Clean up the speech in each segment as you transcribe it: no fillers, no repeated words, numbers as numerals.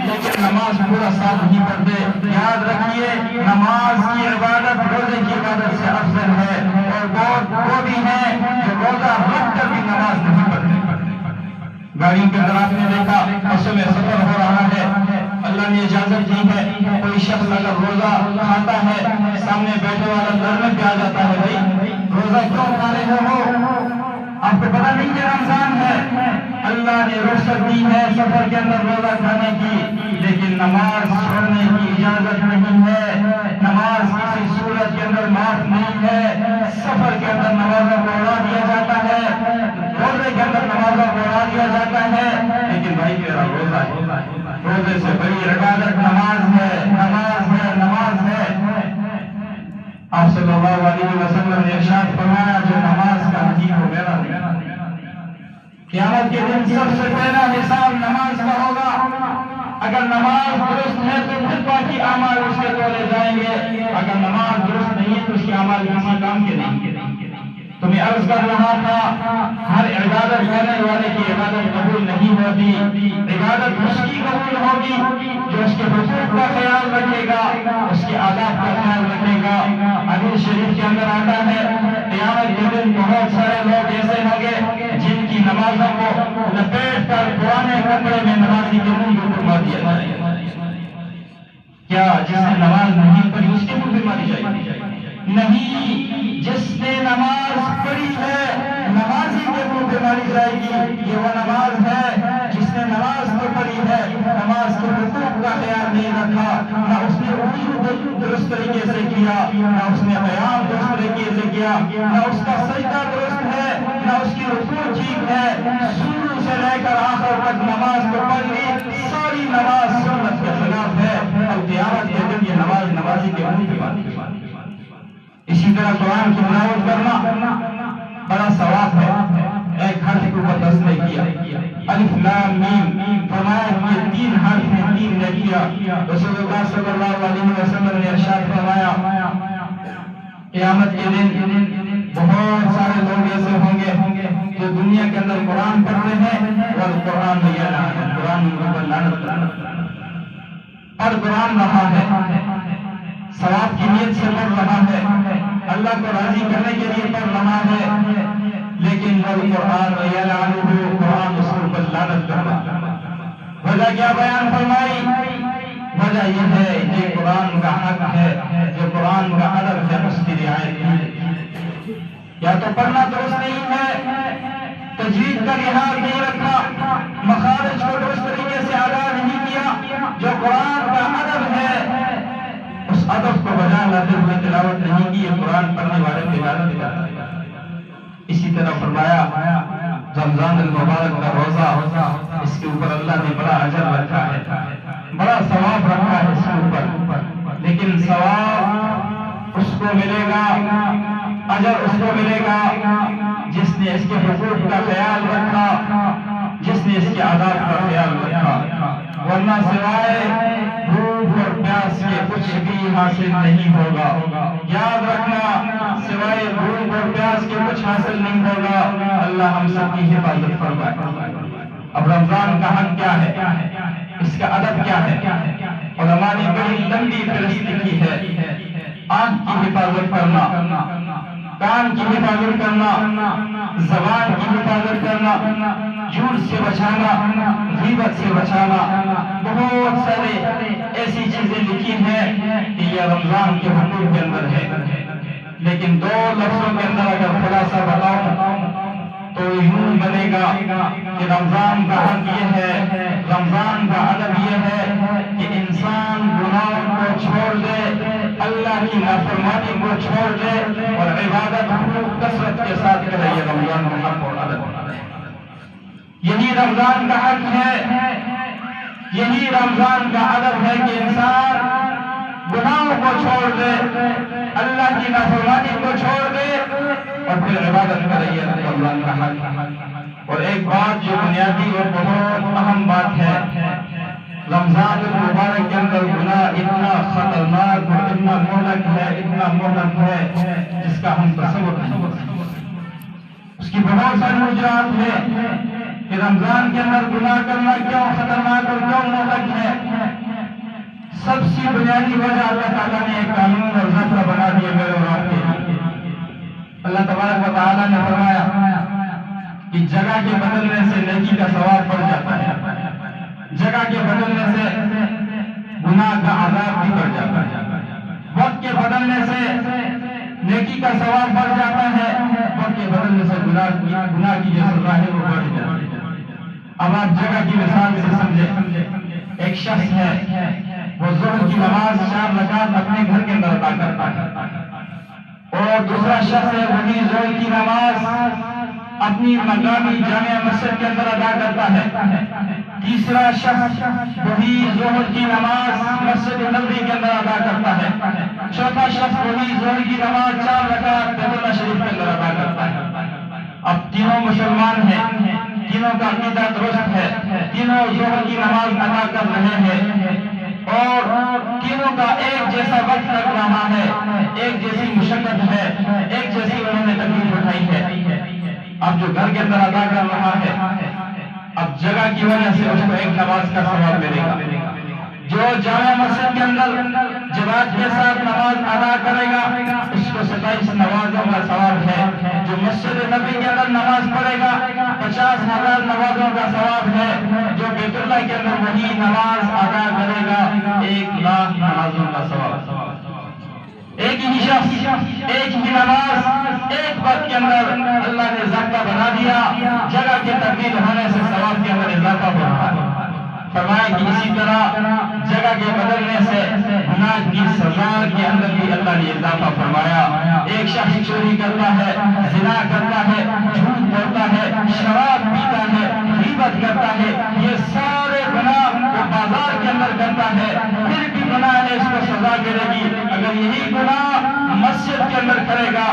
لیکن نماز پورا سال نہیں پڑھتے۔ یاد رکھیے نماز کی عبادت روزے کی عبادت سے افضل ہے، اور وہ بھی ہیں جو روزہ رکھ کر بھی نماز نہیں پڑھتے۔ گاڑی کے اندر آپ نے دیکھا بسوں میں سفر ہو رہا ہے، اللہ نے اجازت دی ہے، کوئی شخص اگر روزہ کھاتا ہے سامنے بیٹھے والا لڑنے پہ آ جاتا ہے، بھائی روزہ کیوں کھا رہے ہو؟ آپ کو پتہ نہیں کہ رمضان ہے، اللہ نے رخصت دی ہے سفر کے اندر روزہ کھانے کی، لیکن نماز چھوڑنے کی اجازت نہیں ہے۔ نماز کسی صورت کے اندر معاف نہیں ہے۔ سفر کے اندر نمازوں کو اڑا دیا جاتا ہے، روزے کے اندر نمازوں کو اڑا دیا جاتا ہے، لیکن بھائی میرا روزہ ہے، روزے سے بڑی عبادت نماز ہے، نماز ہے، نماز ہے۔ آپ صلی اللہ علیہ وسلم نے ارشاد فرمایا جو نماز کا نہیں ہو میرا نہیں۔ قیامت کے دن سب سے پہلا حساب نماز کا ہوگا۔ اگر نماز درست ہے تو پھر باقی اعمال اس کے تولے جائیں گے، اگر نماز درست نہیں ہے تو اس کے اعمال کسی کام کے نہیں۔ تمہیں عرض کر رہا تھا ہر عبادت کرنے والے کی عبادت قبول نہیں ہوتی، عبادت اس کی قبول ہوگی جو اس کے حقوق کا خیال رکھے گا، اس کے آداب کا خیال رکھے گا۔ حدیث شریف کے اندر آتا ہے قیامت کے دن بہت سارے لوگ ایسے ہوں گے جن کی نمازوں کو لپیٹ کر پرانے کپڑے میں نمازی کے منہ کو گھما دیا جائے گا۔ کیا جس نے نماز نہیں پڑھی اس کے منہ پہ ماری جائے گی؟ نہیں، جس نے نماز پڑھی ہے نمازی کے منہ پہ ماری جائے گی۔ یہ وہ نماز ہے جس نے نماز تو پڑھی ہے، نماز کے حقوق کا خیال نہیں رکھا، نہ اس نے وضو درست طریقے سے کیا، نہ اس نے قیام درست طریقے سے کیا، نہ اس کا سجدہ درست ہے، نہ اس کی رکوع ٹھیک ہے، شروع سے لے کر آخر تک نماز کو پڑھ لی، ساری نماز سنت کے خلاف ہے، اور قیامت کے دن یہ نماز نمازی کے منہ پہ ماری۔ اسی طرح قرآن کی تلاوت کرنا بڑا ثواب ہے۔ ایک حرف کے اوپر 10 نے کیا، الف لام میم، فرمایا یہ 3 حرف ہیں، 3 نے کیا۔ رسول اللہ صلی اللہ علیہ وسلم نے ارشاد فرمایا قیامت کے دن بہت سارے لوگ ایسے ہوں گے جو دنیا کے اندر قرآن پڑھتے ہیں اور قرآن میں قرآن ان کے اوپر لعنت اور قرآن رہا ہے، ثواب کی نیت سے پڑھ رہا ہے، اللہ کو راضی کرنے کے لیے پڑھ رہا ہے، لیکن قرآن قرآن اس پر لعنت کرنا۔ وجہ کیا بیان فرمائی؟ وجہ یہ ہے یہ قرآن کا حق ہے، جو قرآن کا ادب ہے اس کی رعایت کی۔ یا تو پڑھنا درست نہیں ہے، تجوید کا لحاظ نہیں رکھا، مخارج کو درست طریقے سے ادا نہیں کیا، جو قرآن کا ادب ہے اس ادب کو بجا لاتے ہوئے تلاوت نہیں کی، یہ قرآن پڑھنے والے تجارت کرتا ہے۔ اسی طرح فرمایا رمضان المبارک کا روزہ، اس کے اوپر اللہ نے بڑا اجر رکھا ہے، بڑا ثواب رکھا ہے اس کے اوپر، لیکن ثواب اس کو ملے گا، اجر اس کو ملے گا جس نے اس کے حقوق کا خیال رکھا، جس نے اس کے آداب کا خیال رکھا، ورنہ سوائے بھوک اور پیاس کے کچھ بھی حاصل نہیں ہوگا۔ یاد رکھنا سوائے بھوک اور پیاس کے کچھ حاصل نہیں ہوگا۔ اللہ ہم سب کی حفاظت فرمائے۔ اب رمضان کا حق کیا ہے، اس کا ادب کیا ہے؟ علماء نے بڑی لمبی فہرست لکھی ہے۔ آنکھ کی حفاظت کرنا، کان کی حفاظت کرنا، زبان کی حفاظت کرنا، جھوٹ سے بچانا، غیبت سے بچانا، بہت سارے ایسی چیزیں لکھی ہیں کہ یہ رمضان کے حقوق کے اندر ہے، لیکن 2 لفظوں کے اندر اگر خلاصہ بتاؤں تو یوں بنے گا کہ رمضان کا حق یہ ہے، رمضان کا ادب یہ ہے کہ انسان گناہوں کو چھوڑ دے، اللہ کی نافرمانی کو چھوڑ دے اور عبادت کثرت کے ساتھ کرے۔ یہ رمضان کا حق اور ادب، یہی رمضان کا حق ہے، یہی رمضان کا ادب ہے کہ انسان گناہوں کو چھوڑ دے، اللہ کی نافرمانی کو چھوڑ دے اور پھر عبادت کرے۔ یہ رمضان کا حق۔ اور ایک بات جو بنیادی اور بہت اہم بات ہے، رمضان المبارک کے اندر گناہ اتنا خطرناک اور اتنا مہلک ہے، اتنا مہلک ہے جس کا ہم تصور نہیں کر سکتے۔ اس کی بہت ساری وجوہات ہیں کہ رمضان کے اندر گناہ کرنا کیوں خطرناک اور کیوں مہلک ہے۔ سب سے بنیادی وجہ اللہ تعالیٰ نے ایک قانون اور ضابطہ بنا دیا میرے اور آپ کے لیے۔ اللہ تبارک و تعالیٰ نے فرمایا کہ جگہ کے بدلنے سے نیکی کا ثواب بڑھ جاتا ہے، جگہ کے بدلنے سے گناہ کا عذاب بھی بڑھ جاتا ہے، وقت کے بدلنے سے نیکی کا ثواب بڑھ جاتا ہے، وقت کے بدلنے سے گناہ کی جو سزا ہے وہ بڑھ جاتی ہے۔ اب آپ جگہ کی مثال سے سمجھیں، ایک شخص ہے وہ ظہر کی نماز 4 رکعت اپنے گھر کے اندر ادا کرتا ہے، اور دوسرا شخص ہے وہی ظہر کی نماز اپنی مقامی جامع مسجد کے اندر ادا کرتا ہے، تیسرا شخص وہی ظہر کی نماز مسجد نبوی کے اندر ادا کرتا ہے، چوتھا شخص وہی ظہر کی نماز 4 رکعت بیت اللہ شریف کے اندر ادا کرتا ہے۔ اب تینوں مسلمان ہیں، تینوں کا عقیدہ درست ہے، تینوں ظہر کی نماز ادا کر رہے ہیں، اور تینوں کا ایک جیسا وقت لگ رہا ہے، ایک جیسی مشقت ہے، ایک جیسی انہوں نے تکلیف اٹھائی ہے۔ اب جو گھر کے اندر ادا کر رہا ہے، اب جگہ کی وجہ سے اس کو ایک نماز کا ثواب ملے گا، جو جامع مسجد کے اندر جماعت کے ساتھ نماز ادا کرے گا اس کو 27 نمازوں کا ثواب ہے، جو مسجد نبی کے اندر نماز پڑھے گا 50,000 نمازوں کا ثواب ہے، جو بیت اللہ کے اندر وہی نماز ادا کرے گا 1,00,000 نمازوں کا ثواب۔ ایک ہی شخص ایک ہی نماز ایک وقت کے اندر اللہ نے ضابطہ بنا دیا، جگہ کے تبدیل ہونے سے ثواب کے اندر اضافہ ہو رہا ہے۔ فرمایا کہ اسی طرح جگہ کے بدلنے سے گناہ کی سزا کے اندر بھی اللہ نے اضافہ فرمایا۔ ایک شخص چوری کرتا ہے، زنا کرتا ہے، جھوٹ بولتا ہے، شراب پیتا ہے، غیبت کرتا ہے، یہ سارے گناہ وہ بازار کے اندر کرتا ہے، پھر بھی گناہ ہے، اس کو سزا ملے گی۔ اگر یہی گناہ مسجد کے اندر کرے گا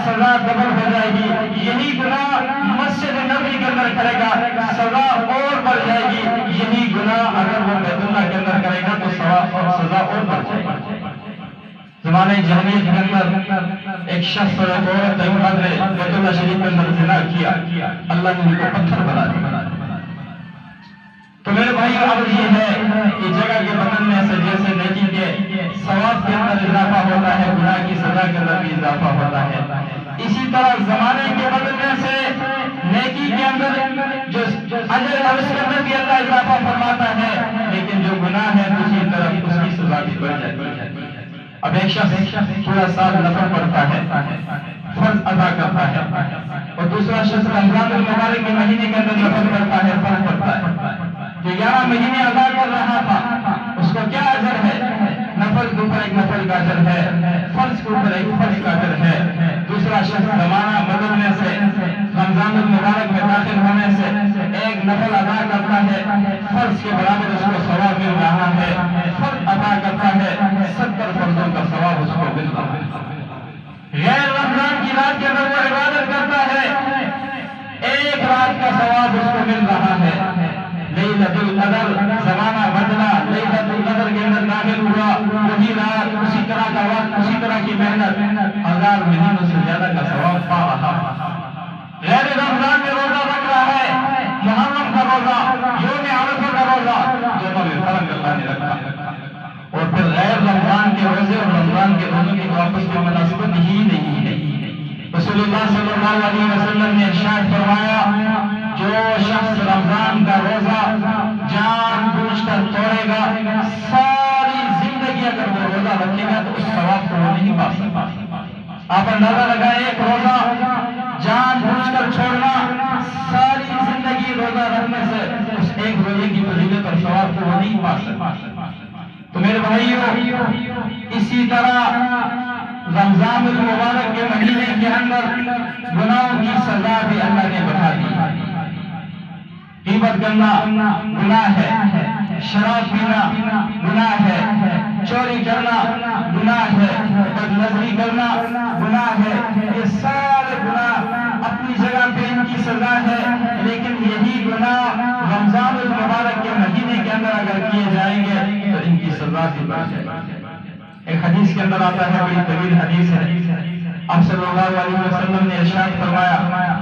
سزا ڈبل ہو جائے گی، یہی گناہ مسجد نبوی کے اندر کرے گا سزا اور بڑھ جائے گی، یہی گناہ اگر وہ بیت اللہ کے اندر کرے گا تو سزا اور بڑھ جائے گی۔ زمانے جاہلیت کے اندر ایک شخص اور ایک عورت نے بیت اللہ شریف کے اندر زنا کیا، اللہ نے ان کو پتھر بنا دیا۔ تو میرے بھائی اب یہ ہے کہ جگہ کے بدلنے سے جیسے نیکی کے ثواب کے اندر اضافہ ہوتا ہے، گناہ کی سزا کے اندر بھی اضافہ ہوتا ہے، اسی طرح زمانے کے بدلنے سے نیکی کے اندر جو اجر ہے اس کے اندر بھی اللہ اضافہ فرماتا ہے، لیکن جو گناہ ہے دوسری طرف اس کی سزا بھی بڑھ جاتی ہے۔ اب ایک شخص پورا سال نفل پڑھتا ہے، فرض ادا کرتا ہے، اور دوسرا شخص رمضان المبارک کے مہینے کے اندر نفل پڑھتا ہے، فرض پڑھتا ہے، جو 11 مہینے ادا کر رہا تھا اس کو کیا اجر ہے؟ نفل کے اوپر ایک نفل کا اجر ہے، فرض کے اوپر ایک فرض کا اجر ہے۔ دوسرا شخص زمانہ بدلنے سے رمضان المبارک میں داخل ہونے سے ایک نفل ادا کرتا ہے، فرض کے برابر اس کو ثواب مل رہا ہے، فرض ادا کرتا ہے 70 فرضوں کا ثواب اس کو مل رہا ہے۔ غیر رمضان کی رات کے اندر وہ عبادت کرتا ہے، ایک رات کا ثواب اس کو مل رہا ہے۔ لیلۃ القدر زمانہ بدلا، لیلۃ القدر کے اندر داخل ہوا، وہی رات اسی طرح کا وقت اسی طرح کی محنت 1000 مہینوں سے زیادہ کا ثواب پا رہا ہے۔ غیر رمضان میں روزہ رکھ رہا ہے، محرم کا روزہ، یوم عرفہ کا روزہ جو فرض اللہ نے رکھا، اور پھر غیر رمضان کے روزے اور رمضان کے روزوں کی واپس کی مناسبت ہی نہیں ہے۔ رسول اللہ صلی اللہ علیہ وسلم نے ارشاد فرمایا جو شخص رمضان کا روزہ جان بوجھ کر توڑے گا ساری زندگی اگر وہ روزہ رکھے گا تو اس ثواب کو وہ نہیں پا سکتا۔ آپ اندازہ لگائیں ایک روزہ جان بوجھ کر چھوڑنا، ساری زندگی روزہ رکھنے سے اس ایک روزے کی فضیلت اور ثواب کو وہ نہیں پا سکتا۔ تو میرے بھائیو اسی طرح رمضان المبارک کے مہینے کے اندر گناہوں کی سزا بھی اللہ نے بڑھا دی۔ غیبت کرنا گناہ ہے، شراب پینا گناہ ہے، چوری کرنا گناہ ہے، بد نظری کرنا گناہ ہے، یہ سارے گناہ اپنی جگہ پہ ان کی سزا ہے، لیکن یہی گناہ رمضان المبارک کے مہینے کے اندر اگر کیے جائیں گے تو ان کی سزا بھی بڑھ جائے گی۔ ایک حدیث کے اندر آتا ہے، بڑی طویل حدیث ہے، آپ صلی اللہ علیہ وسلم نے ارشاد فرمایا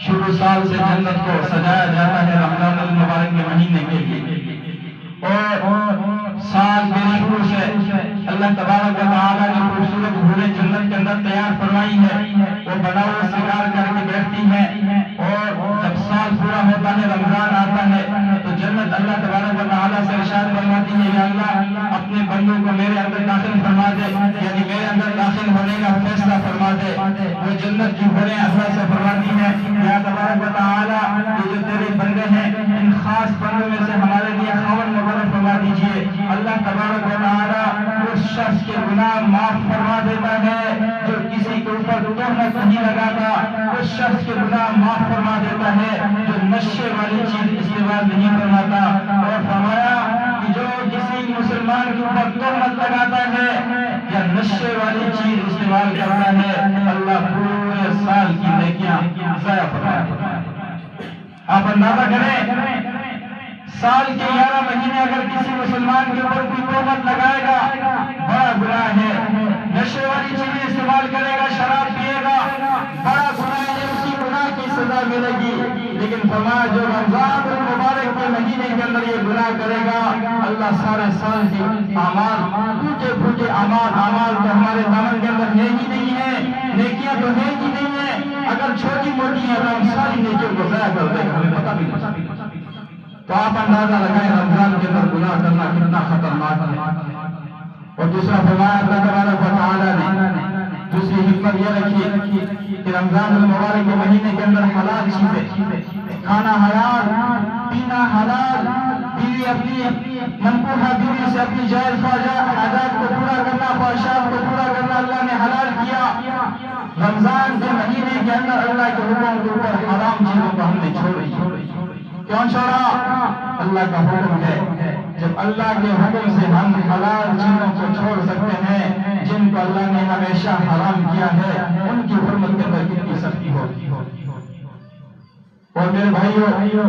شروع سال سے جنت کو سجایا جاتا ہے رمضان المبارک کے مہینے کے لیے، اور سال اللہ تبارک و تعالیٰ نے خوبصورت حوریں جنت کے اندر تیار فرمائی ہے، وہ بناؤ سنگار کر کے بیٹھتی ہیں، اور جب سال پورا ہوتا ہے، رمضان آتا ہے، تو جنت اللہ تبارک و تعالیٰ سے ارشاد فرماتی ہے، یا اللہ اپنے بندوں کو میرے اندر داخل فرما دے، یعنی میرے اندر داخل ہونے کا فیصلہ فرما دے۔ وہ جنت کی حوریں اللہ سے فرماتی ہیں، یا تبارک و تعالیٰ یہ جو تیرے بندے ہیں، ان خاص بندوں میں سے ہمارے لیے خاوند مقرر فرما دیجئے۔ اللہ تبارک و تعالیٰ اس شخص کے گناہ معاف فرما دیتا ہے جو کسی کے اوپر تہمت نہیں لگاتا، اس شخص کے گناہ معاف فرما دیتا ہے جو نشے والی چیز استعمال نہیں فرماتا، اور فرمایا کہ جو کسی مسلمان کے اوپر تہمت لگاتا ہے یا نشے والی چیز استعمال کرتا ہے، اللہ پورے سال کی نیکیاں ضائع فرماتا ہے۔ آپ اندازہ کریں، سال کے 11 مہینے اگر کسی مسلمان کے اوپر کوئی تہمت لگائے گا، بڑا گناہ ہے۔ نشے والی چیزیں استعمال کرے گا، شراب پیے گا، بڑا گناہ ہے، اس کی گناہ کی سزا ملے گی۔ لیکن فرمایا جو رمضان المبارک کے مہینے کے اندر یہ گناہ کرے گا، اللہ سارے سال کے اعمال، ٹوٹے پھوٹے اعمال تو ہمارے دامن کے اندر ہے ہی نہیں ہے، نیکیاں تو ہے ہی نہیں ہے، اگر چھوٹی موٹی ہیں تو ہم ساری نیکیوں کو ضائع کر دیں گے، ہمیں پتہ بھی نہیں۔ تو آپ اندازہ لگائیں رمضان کے اندر گناہ کرنا کتنا خطرناک ہے۔ اور دوسرا فرمایا اللہ تبارک و تعالیٰ نے دوسری حکمت یہ رکھی کہ رمضان المبارک کے مہینے کے اندر حلال چیزیں، کھانا حلال، پینا حلال، بیوی اپنی منقوحہ بیوی سے اپنی جائز حاجات کو پورا کرنا، خواہشات کو پورا کرنا اللہ نے حلال کیا۔ رمضان کے مہینے کے اندر اللہ کے حکم کے اوپر حرام چیزوں کو ہم نے چھوڑی۔ کیوں چھوڑا؟ اللہ کا حکم ہے۔ جب اللہ کے حکم سے ہم حلال چیزوں کو چھوڑ سکتے ہیں جن کو اللہ نے ہمیشہ حرام کیا ہے، ان کی حرمت کے اندر کتنی سختی ہوگی۔ اور میرے بھائیو،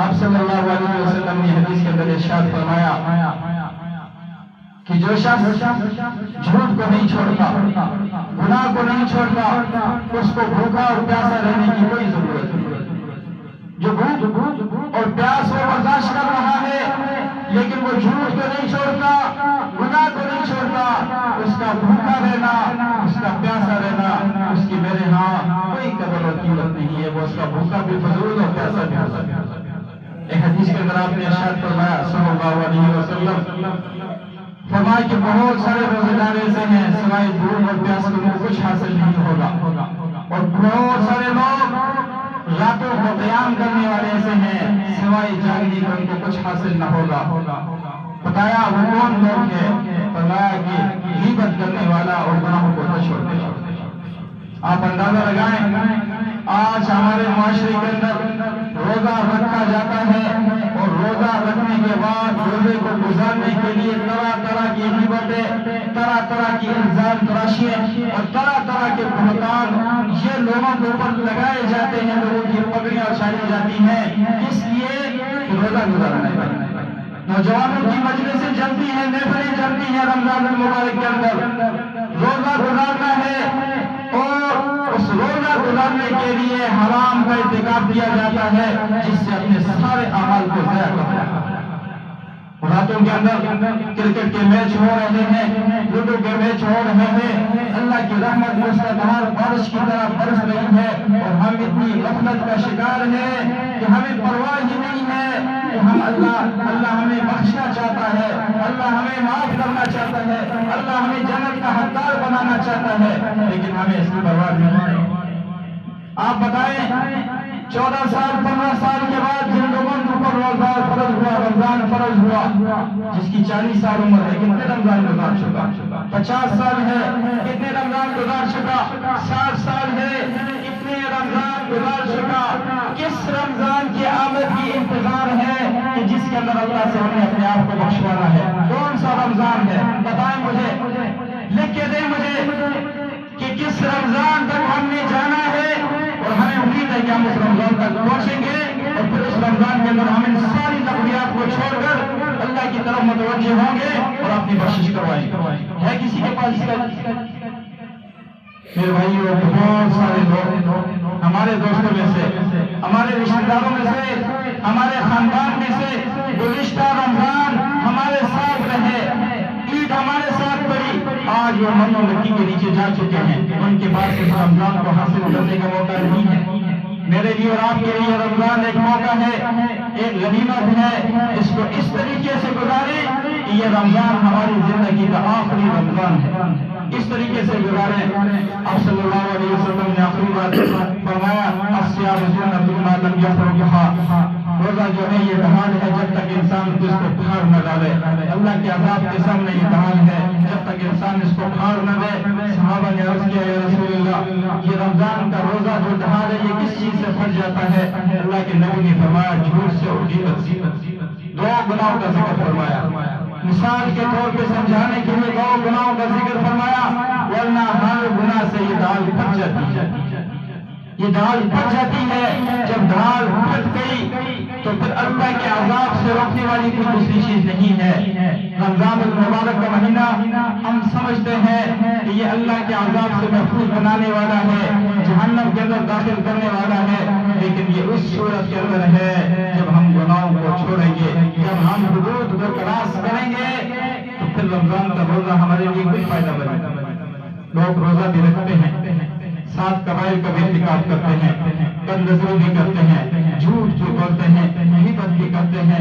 آپ صلی اللہ علیہ وسلم نے حدیث کے اندر ارشاد فرمایا کہ جو شخص جھوٹ کو نہیں چھوڑتا، گناہ کو نہیں چھوڑتا، اس کو بھوکا اور پیاسا رہنے کی کوئی ضرورت نہیں۔ جو بھوک اور پیاس وہ برداشت کر رہا ہے لیکن وہ جھوٹ کو نہیں چھوڑتا، گناہ کو نہیں چھوڑتا، اس کا بھوکا رہنا، اس کا پیاسا رہنا، اس کی میرے ہاں کوئی قدر اور قیمت نہیں ہے، وہ اس کا بھوکا بھی فضول اور پیاسا بھی فضول۔ ایک حدیث کے اندر آپ نے ارشاد فرمایا صلی اللہ علیہ وسلم، فرمایا کہ بہت سارے روزے دار ایسے ہیں سوائے بھوک اور پیاس کو کچھ حاصل نہیں ہوگا، اور بہت سارے لوگ راتوں کو قیام کرنے والے ایسے ہیں سوائے جاگنے کو ان کو کچھ حاصل نہ ہوگا۔ بتایا وہ کون لوگ ہیں؟ فرمایا کہ غیبت کرنے والا اور گناہوں کو نہ چھوڑنے والا۔ آپ اندازہ لگائیں، آج ہمارے معاشرے کے اندر روزہ رکھا جاتا ہے اور روزہ رکھنے کے بعد روزے کو گزارنے کے لیے طرح طرح کی غیبتیں، طرح طرح کی الزام تراشیاں اور طرح طرح کے بہتان یہ لوگوں کے اوپر لگائے جاتے ہیں، لوگوں کی پگڑیاں اچھائی جاتی ہیں، اس لیے روزہ گزارنا ہے۔ نوجوانوں کی مجلسیں جمتی ہیں، محفلیں جمتی ہیں رمضان المبارک کے اندر، روزہ گزارنا ہے اور اس روزہ گزارنے کے لیے حرام کا ارتکاب کیا جاتا ہے جس سے اپنے سارے اعمال کو ضائع کرتا ہے۔ راتوں کے اندر کرکٹ کے میچ ہو رہے ہیں، لوڈو کے میچ ہو رہے ہیں، اللہ کی رحمت مستقبل بارش کی طرح برس رہی ہے اور ہم اتنی غفلت کا شکار ہیں کہ ہمیں پرواہ ہی نہیں ہے کہ ہم اللہ ہمیں بخشنا چاہتا ہے، اللہ ہمیں معاف کرنا چاہتا ہے، اللہ ہمیں جنت کا حقدار بنانا چاہتا ہے، لیکن ہمیں اس کی پرواہ نہیں ہے۔ آپ بتائیں 14 سال 15 سال کے بعد جن لوگوں کے اوپر روزہ فرض ہوا، رمضان فرض ہوا، جس کی 40 سال عمر ہے کتنے رمضان گزار چکا؟ 50 سال ہے کتنے رمضان گزار چکا؟ 60 سال ہے کتنے رمضان گزار چکا؟ کس رمضان کی آمد کی انتظار ہے کہ جس کے اندر اللہ سے ہمیں اپنے آپ کو بخشوانا ہے؟ کون سا رمضان ہے؟ بتائیں مجھے، لکھ کے دیں مجھے کہ کس رمضان تک ہم نے جانا ہے، اور ہمیں امید ہے کہ ہم اس رمضان تک پہنچیں گے اور پھر اس رمضان کے اندر ہم ان ساری تقریبات کو چھوڑ کر اللہ کی طرف متوجہ ہوں گے اور اپنی بخشش کروائیں گے۔ ہے کسی کے پاس اس کا؟ میرے بھائیو، بہت سارے لوگ ہمارے دوستوں میں سے، ہمارے رشتہ داروں میں سے، ہمارے خاندان میں سے گزشتہ رمضان ہمارے ساتھ رہے، عید ہمارے ساتھ پڑی، جا چکے ہیں، ان کے پاس اس رمضان کو حاصل کرنے کا موقع نہیں ہے۔ میرے لیے اور آپ کے لیے رمضان ایک موقع ہے، ایک غنیمت ہے، اس کو اس طریقے سے گزاریں کہ یہ رمضان ہماری زندگی کا آخری رمضان ہے، اس طریقے سے گزاریں۔ آپ صلی اللہ علیہ وسلم نے آخری بات فرمایا، الصیام جنۃ ما لم یفرغھا، روزہ جو ہے یہ ڈھال ہے جب تک انسان اس کو پھاڑ نہ ڈالے۔ اللہ کے عذاب کے سامنے یہ ڈھال ہے جب تک انسان اس کو پھاڑ نہ دے۔ صحابہ نے عرض کیا، یا رسول اللہ، یہ رمضان کا روزہ جو ڈھال ہے یہ کس چیز سے پھٹ جاتا ہے؟ اللہ کے نبی نے فرمایا، جھوٹ سے اور غیبت سے۔ دو گناہوں کا ذکر فرمایا، مثال کے طور پہ سمجھانے کے لیے دو گناہوں کا ذکر فرمایا، ورنہ ہر گناہ سے یہ ڈھال پھٹ جاتی ہے۔ یہ ڈھال پھٹ جاتی ہے، جب ڈھال پھٹ گئی تو پھر اللہ کے عذاب سے روکنے والی کوئی دوسری چیز نہیں ہے۔ رمضان المبارک کا مہینہ ہم سمجھتے ہیں کہ یہ اللہ کے عذاب سے محفوظ بنانے والا ہے، جہنم کے اندر داخل کرنے والا ہے، لیکن یہ اس صورت کے اندر ہے جب ہم گناہوں کو چھوڑیں گے، جب ہم حدود کو کراس کریں گے تو پھر رمضان کا روزہ ہمارے لیے کوئی فائدہ بنے گا۔ لوگ روزہ بھی رکھتے ہیں، 7 قبائل کا بھی ارتکاب کرتے ہیں، بدنظری بھی کرتے ہیں، جھوٹ بھی بولتے ہیں، غیبت بھی کرتے ہیں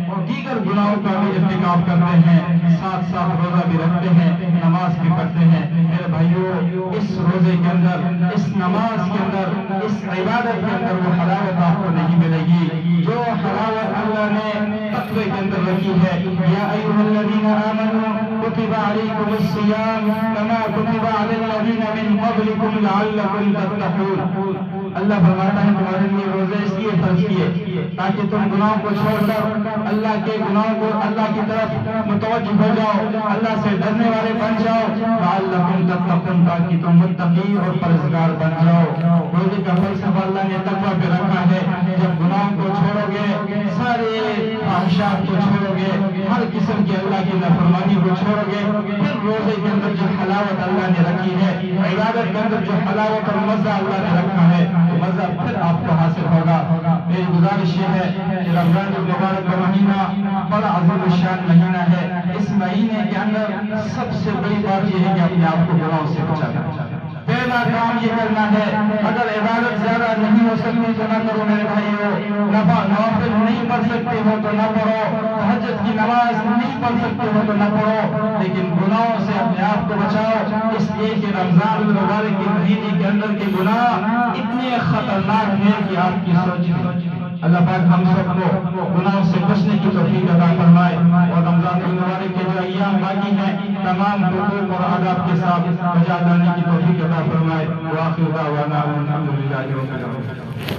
اور دیگر گناہوں کا بھی ارتکاب کرتے ہیں، ساتھ ساتھ روزہ بھی رکھتے ہیں، نماز بھی پڑھتے ہیں۔ میرے بھائیو، اس روزے کے اندر، اس نماز کے اندر، اس عبادت کے اندر وہ حلاوت آپ کو نہیں ملے گی جو حلاوت اللہ نے تقوی کے اندر رکھی ہے۔ یا ایھا الذین آمنوا کتب علیکم الصیام کما کتب علی الذین من قبلکم لعلکم تتقون۔ اللہ فرماتا ہے تمہارے لیے روزے اس لیے فرض کیے تاکہ تم گناہوں کو چھوڑ کر اللہ کے گناہوں کو اللہ کی طرف متوجہ ہو جاؤ، اللہ سے ڈرنے والے بن جاؤ، لعلکم تتقون، تاکہ تم متقی اور پرہیزگار بن جاؤ۔ روزے کا فلسفہ اللہ نے تقویٰ پہ رکھا ہے، جب گناہوں کو چھوڑو گے، سارے خواہشات کو چھوڑو گے، ہر قسم کی اللہ کی نافرمانی کو چھوڑو گے، پھر روزے کے اندر جو حلاوت اللہ نے رکھی ہے، عبادت کے اندر جو حلاوت اور مزہ اللہ نے رکھا ہے، مزہ پھر آپ کو حاصل ہوگا۔ میری گزارش یہ ہے کہ رمضان المبارک کا مہینہ بڑا عظیم الشان مہینہ ہے۔ اس مہینے کے اندر سب سے بڑی بات یہ ہے کہ اپنے آپ کو گناہوں سے بچانا۔ پہلا کام یہ کرنا ہے، اگر عبادت زیادہ نہیں ہو سکتی تو نہ کرو میرے بھائیو، نوافل نہیں پڑھ سکتے ہو تو نہ پڑھو، تہجد کی نماز نہیں پڑھ سکتے ہو تو نہ پڑھو، لیکن گناہوں سے اپنے آپ کو بچاؤ، اس لیے کہ رمضان المبارک کے مہینے کے اندر کے گناہ اتنے خطرناک ہیں کہ آپ کی سوچ نہیں۔ اللہ پاک ہم سب کو گناہوں سے بچنے کی توفیق عطا فرمائے اور رمضان المبارک کے جو ایام باقی ہیں تمام حقوق اور آداب کے ساتھ بجا لانے کی توفیق عطا فرمائے۔ وآخر دعوانا الحمدللہ رب العالمین۔